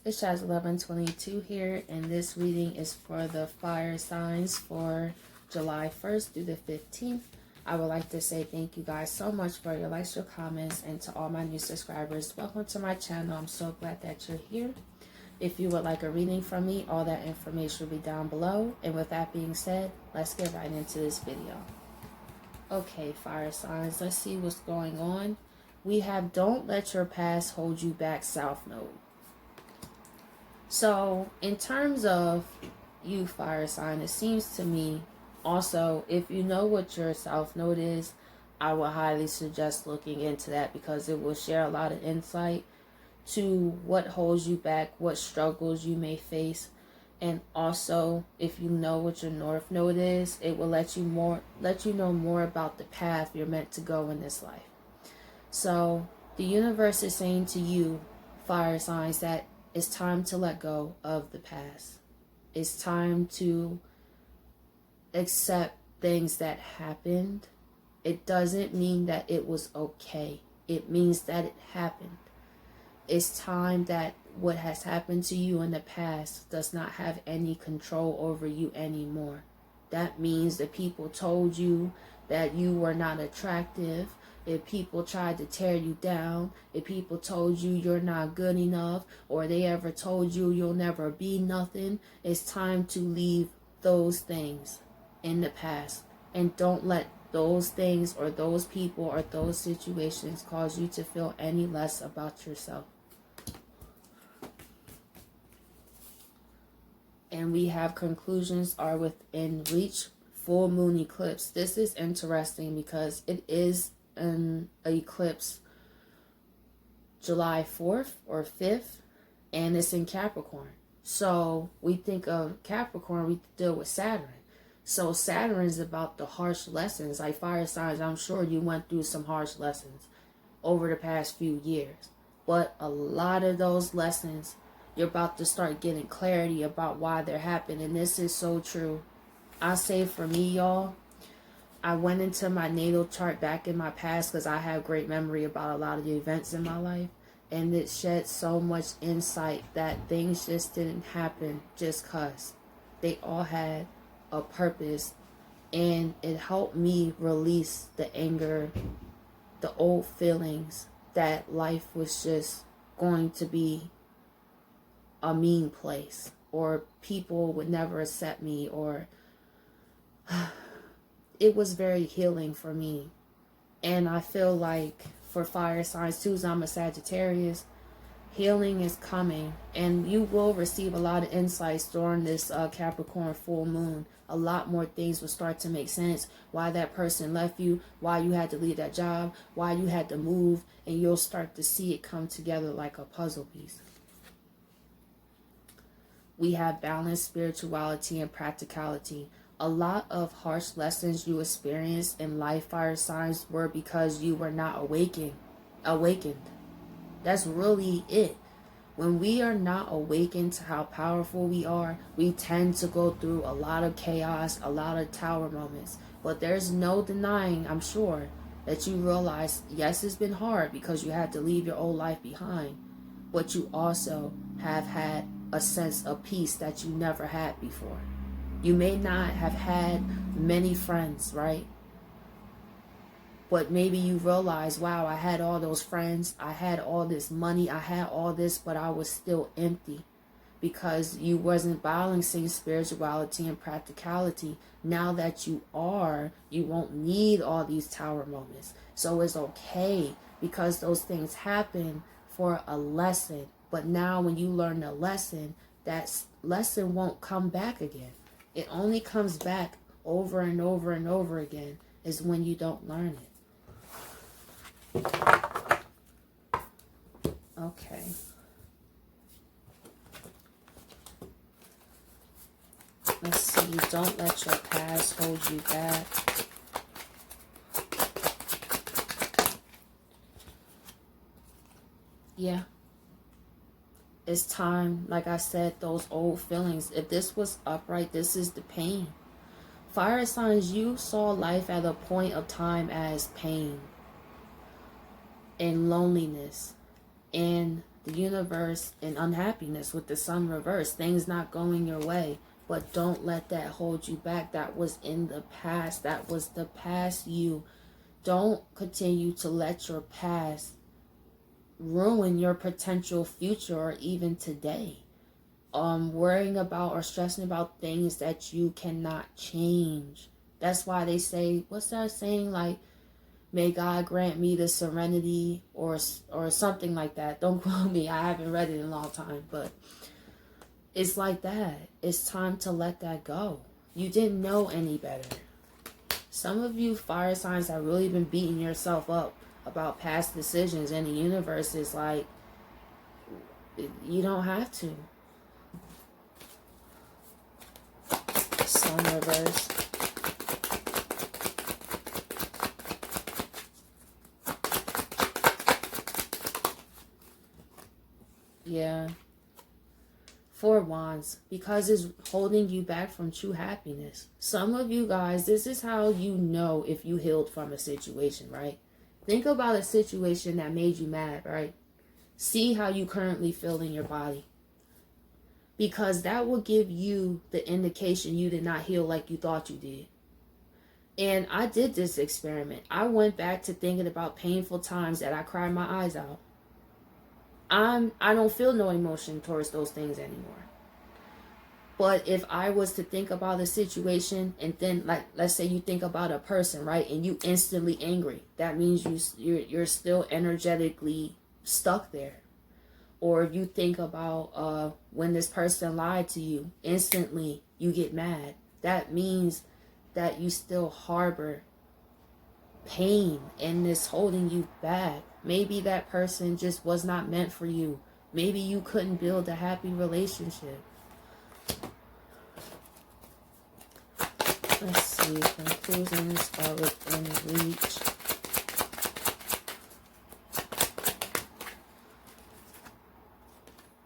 it's Jazz 1122 here, and this reading is for the fire signs for July 1st through the 15th. I would like to say thank you guys so much for your likes, your comments, and to all my new subscribers. Welcome to my channel. I'm so glad that you're here. If you would like a reading from me, all that information will be down below. And with that being said, let's get right into this video. Okay, fire signs, let's see what's going on. We have don't let your past hold you back, South Node. So in terms of you, fire sign, it seems to me also, if you know what your South Node is, I would highly suggest looking into that because it will share a lot of insight to what holds you back, what struggles you may face. And also, if you know what your North Node is, it will let you know more about the path you're meant to go in this life. So the universe is saying to you, fire signs, that it's time to let go of the past. It's time to accept things that happened. It doesn't mean that it was okay. It means that it happened. It's time that what has happened to you in the past does not have any control over you anymore. That means that people told you that you were not attractive. If people tried to tear you down, if people told you you're not good enough, or they ever told you you'll never be nothing, it's time to leave those things in the past. And don't let those things or those people or those situations cause you to feel any less about yourself. And we have conclusions are within reach, full moon eclipse. This is interesting because it is an eclipse July 4th or 5th, and it's in Capricorn. So we think of Capricorn, we deal with Saturn. So Saturn is about the harsh lessons. Like fire signs, I'm sure you went through some harsh lessons over the past few years. But a lot of those lessons, you're about to start getting clarity about why they're happening. And this is so true. I say for me, y'all, I went into my natal chart back in my past because I have great memory about a lot of the events in my life. And it shed so much insight that things just didn't happen just because. They all had a purpose. And it helped me release the anger, the old feelings that life was just going to be a mean place, or people would never accept me, or it was very healing for me. And I feel like for fire signs too, I'm a Sagittarius, healing is coming, and you will receive a lot of insights during this Capricorn full moon. A lot more things will start to make sense, why that person left you, why you had to leave that job, why you had to move, and you'll start to see it come together like a puzzle piece. We have balance, spirituality, and practicality. A lot of harsh lessons you experienced in life, fire signs, were because you were not awakened. That's really it. When we are not awakened to how powerful we are, we tend to go through a lot of chaos, a lot of tower moments. But there's no denying, I'm sure, that you realize, yes, it's been hard because you had to leave your old life behind. But you also have had a sense of peace that you never had before. You may not have had many friends, right? But maybe you realize, wow, I had all those friends, I had all this money, I had all this, but I was still empty because you wasn't balancing spirituality and practicality. Now that you are, you won't need all these tower moments. So it's okay because those things happen for a lesson. But now when you learn the lesson, that lesson won't come back again. It only comes back over and over and over again is when you don't learn it. Okay. Let's see. Don't let your past hold you back. Yeah. It's time, like I said, those old feelings. If this was upright, this is the pain. Fire signs, you saw life at a point of time as pain and loneliness and the universe in unhappiness with the sun reversed, things not going your way. But don't let that hold you back. That was in the past. That was the past you. Don't continue to let your past ruin your potential future or even today. Worrying about or stressing about things that you cannot change. That's why they say, what's that saying? Like, may God grant me the serenity or something like that. Don't quote me. I haven't read it in a long time, but it's like that. It's time to let that go. You didn't know any better. Some of you fire signs have really been beating yourself up about past decisions, and the universe is like, you don't have to. Sun reverse. Yeah. 4 Wands, because it's holding you back from true happiness. Some of you guys, this is how you know if you healed from a situation, right? Think about a situation that made you mad, right? See how you currently feel in your body. Because that will give you the indication you did not heal like you thought you did. And I did this experiment. I went back to thinking about painful times that I cried my eyes out. I don't feel no emotion towards those things anymore. But if I was to think about a situation and then, like, let's say you think about a person, right, and you instantly angry, that means you're still energetically stuck there. Or if you think about when this person lied to you, instantly you get mad. That means that you still harbor pain and it's holding you back. Maybe that person just was not meant for you. Maybe you couldn't build a happy relationship. Let's see. Conclusions are within reach.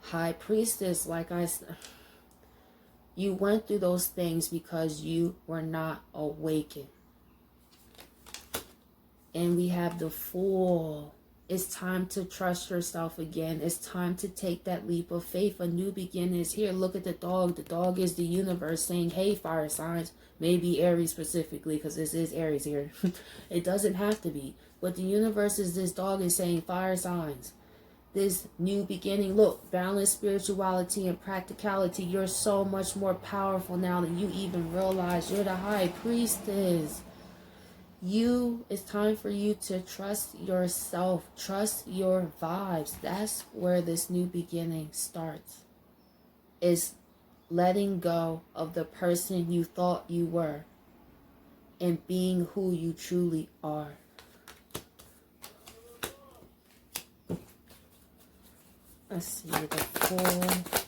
High Priestess, like I said, you went through those things because you were not awakened. And we have the Fool. It's time to trust yourself again. It's time to take that leap of faith. A new beginning is here. Look at the dog. The dog is the universe saying, hey, fire signs. Maybe Aries specifically, because this is Aries here. It doesn't have to be. But the universe is this dog is saying, fire signs. This new beginning. Look, balance, spirituality, and practicality. You're so much more powerful now than you even realize. You're the High Priestess. It's time for you to trust yourself, trust your vibes. That's where this new beginning starts. Is letting go of the person you thought you were and being who you truly are. Let's see, the Fool.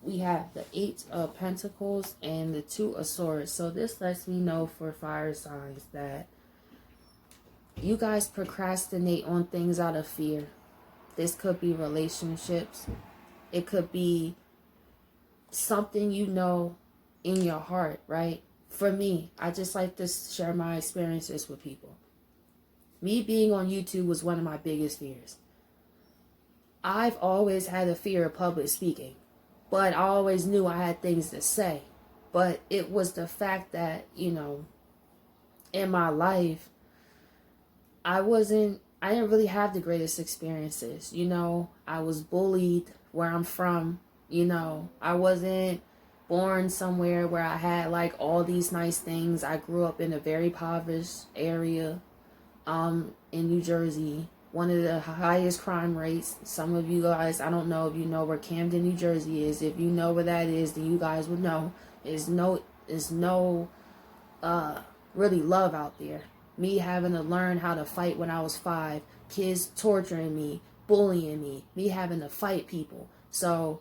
We have the 8 of Pentacles and the 2 of Swords. So this lets me know for fire signs that you guys procrastinate on things out of fear. This could be relationships. It could be something you know in your heart, right? For me, I just like to share my experiences with people. Me being on YouTube was one of my biggest fears. I've always had a fear of public speaking. But I always knew I had things to say. But it was the fact that, in my life, I didn't really have the greatest experiences. I was bullied where I'm from. I wasn't born somewhere where I had like all these nice things. I grew up in a very impoverished area in New Jersey. One of the highest crime rates. Some of you guys, I don't know if you know where Camden, New Jersey is. If you know where that is, then you guys would know. There's no really love out there. Me having to learn how to fight when I was 5. Kids torturing me, bullying me having to fight people. So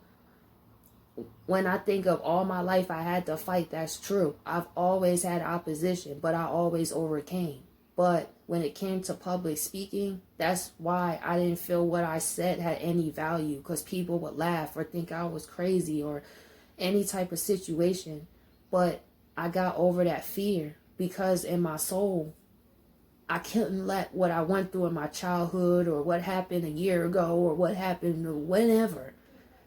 when I think of all my life I had to fight, that's true. I've always had opposition, but I always overcame. But when it came to public speaking, that's why I didn't feel what I said had any value, because people would laugh or think I was crazy or any type of situation. But I got over that fear because in my soul, I couldn't let what I went through in my childhood or what happened a year ago or what happened whenever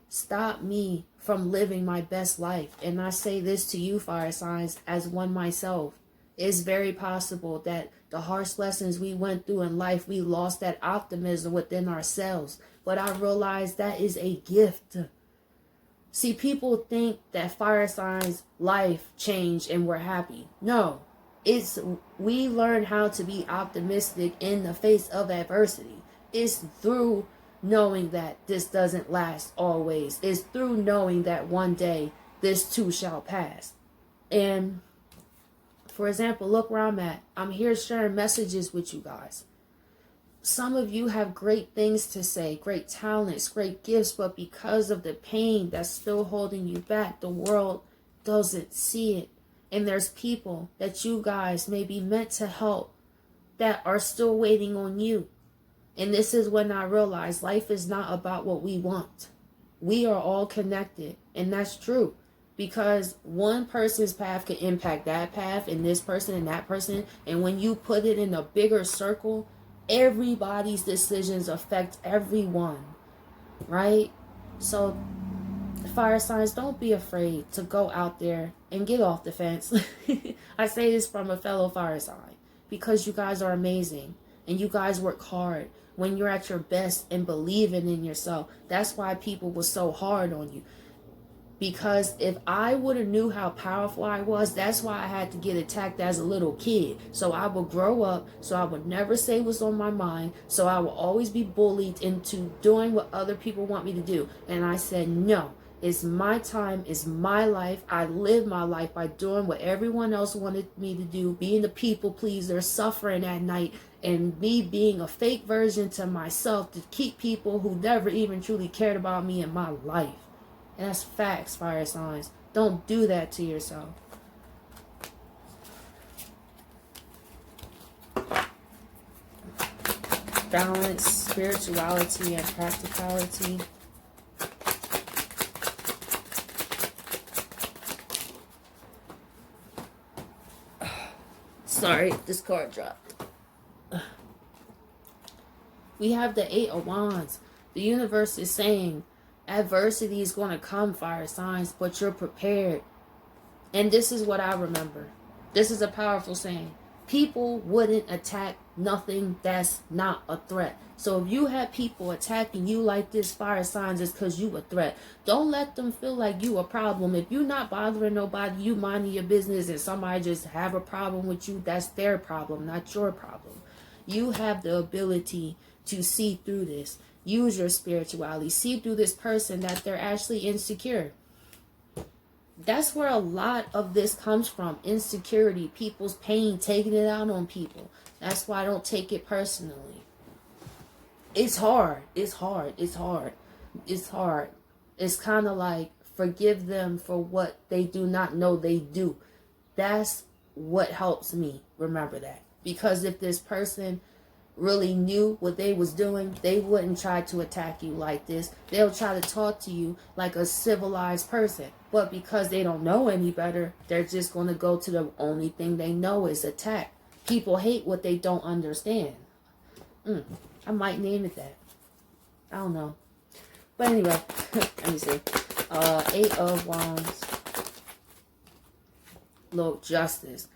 stop me from living my best life. And I say this to you, fire signs, as one myself. It's very possible that the harsh lessons we went through in life, we lost that optimism within ourselves. But I realize that is a gift. See, people think that fire signs life changed and we're happy. No, it's we learn how to be optimistic in the face of adversity. It's through knowing that this doesn't last always. It's through knowing that one day this too shall pass. And for example, look where I'm at. I'm here sharing messages with you guys. Some of you have great things to say, great talents, great gifts, but because of the pain that's still holding you back, the world doesn't see it. And there's people that you guys may be meant to help that are still waiting on you. And this is when I realized life is not about what we want. We are all connected, and that's true. Because one person's path can impact that path and this person and that person. And when you put it in a bigger circle, everybody's decisions affect everyone, right? So fire signs, don't be afraid to go out there and get off the fence. I say this from a fellow fire sign because you guys are amazing and you guys work hard when you're at your best and believing in yourself. That's why people were so hard on you. Because if I would have knew how powerful I was, that's why I had to get attacked as a little kid. So I would grow up, so I would never say what's on my mind, so I will always be bullied into doing what other people want me to do. And I said, no, it's my time, it's my life. I live my life by doing what everyone else wanted me to do, being a people pleaser, suffering at night, and me being a fake version to myself to keep people who never even truly cared about me in my life. And that's facts, fire signs. Don't do that to yourself. Balance, spirituality, and practicality. Sorry, this card dropped. We have the Eight of Wands. The universe is saying, adversity is going to come, fire signs, but you're prepared. And this is what I remember. This is a powerful saying. People wouldn't attack nothing that's not a threat. So if you have people attacking you like this, fire signs, it's because you a threat. Don't let them feel like you a problem. If you're not bothering nobody, you minding your business, and somebody just have a problem with you, that's their problem, not your problem. You have the ability to see through this. Use your spirituality. See through this person that they're actually insecure. That's where a lot of this comes from. Insecurity, people's pain, taking it out on people. That's why I don't take it personally. It's hard. It's hard. It's hard. It's hard. It's kind of like forgive them for what they do not know they do. That's what helps me remember that. Because if this person really knew what they was doing, they wouldn't try to attack you like this. They'll try to talk to you like a civilized person. But because they don't know any better, they're just going to go to the only thing they know is attack. People hate what they don't understand. I might name it that. I don't know. But anyway, let me see. Eight of Wands. Look, justice.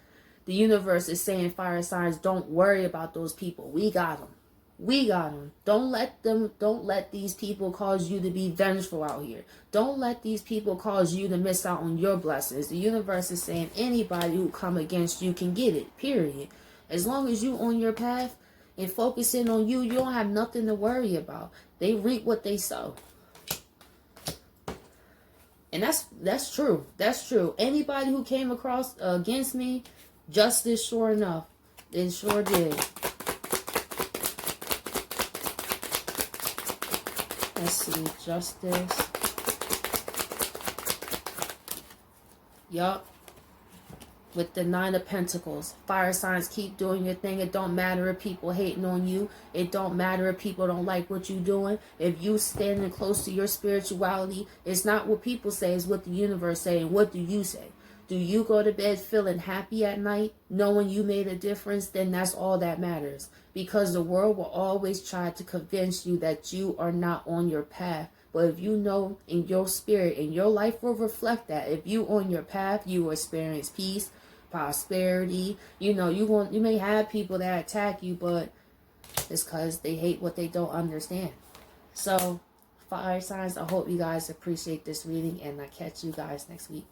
The universe is saying, fire signs, don't worry about those people. We got them. We got them. Don't let these people cause you to be vengeful out here. Don't let these people cause you to miss out on your blessings. The universe is saying anybody who come against you can get it, period. As long as you on your path and focusing on you, you don't have nothing to worry about. They reap what they sow. And that's true. That's true. Anybody who came across against me, justice, sure enough, it sure did. Let's see, justice. Yup. with the Nine of Pentacles. Fire signs, keep doing your thing. It don't matter if people hating on you. It don't matter if people don't like what you're doing. If you standing close to your spirituality, it's not what people say, it's what the universe say. And what do you say? Do you go to bed feeling happy at night, knowing you made a difference? Then that's all that matters. Because the world will always try to convince you that you are not on your path. But if you know in your spirit, and your life will reflect that, if you on your path, you will experience peace, prosperity. You know, you may have people that attack you, but it's because they hate what they don't understand. So, fire signs, I hope you guys appreciate this reading, and I catch you guys next week.